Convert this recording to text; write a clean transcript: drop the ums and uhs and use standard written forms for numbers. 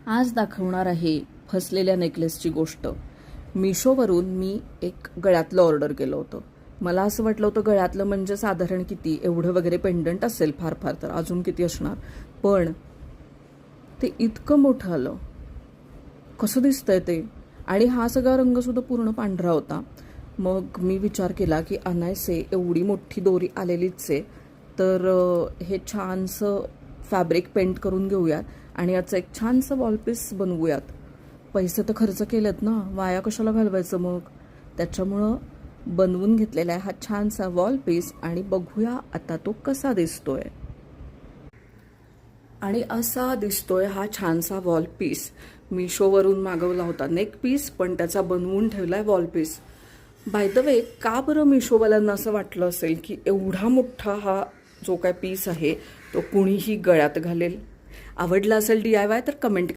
आज दाखवणार आहे फसलेल्या नेकलेसची गोष्ट. मिशोवरून मी एक गळ्यातलं ऑर्डर केलं होतं. मला असं वाटलं होतं गळ्यातलं म्हणजे साधारण किती एवढं वगैरे पेंडंट असेल, फार फार तर अजून किती असणार, पण ते इतकं मोठं आलं. कसं दिसतंय ते, आणि हा सगळा रंगसुद्धा पूर्ण पांढरा होता. मग मी विचार केला की अनायसे एवढी मोठी दोरी आलेलीच आहे, तर हे छानसं फॅब्रिक पेंट करून घेऊयात आणि याचं एक छानसं वॉलपीस बनवूयात. पैसे तर खर्च केलेत ना, वाया कशाला घालवायचं मग. त्याच्यामुळं बनवून घेतलेला आहे हा छानसा वॉलपीस आणि बघूया आता तो कसा दिसतोय. आणि असा दिसतोय हा छानसा वॉलपीस. मिशोवरून मागवला होता नेक पीस, पण त्याचा बनवून ठेवलाय वॉलपीस. बाय द वे, का बरं मिशोवाल्यांना असं वाटलं असेल की एवढा मोठा हा जो काय पीस आहे तो कुणीही गळ्यात घालेल? आवडला असेल DIY तर कमेंट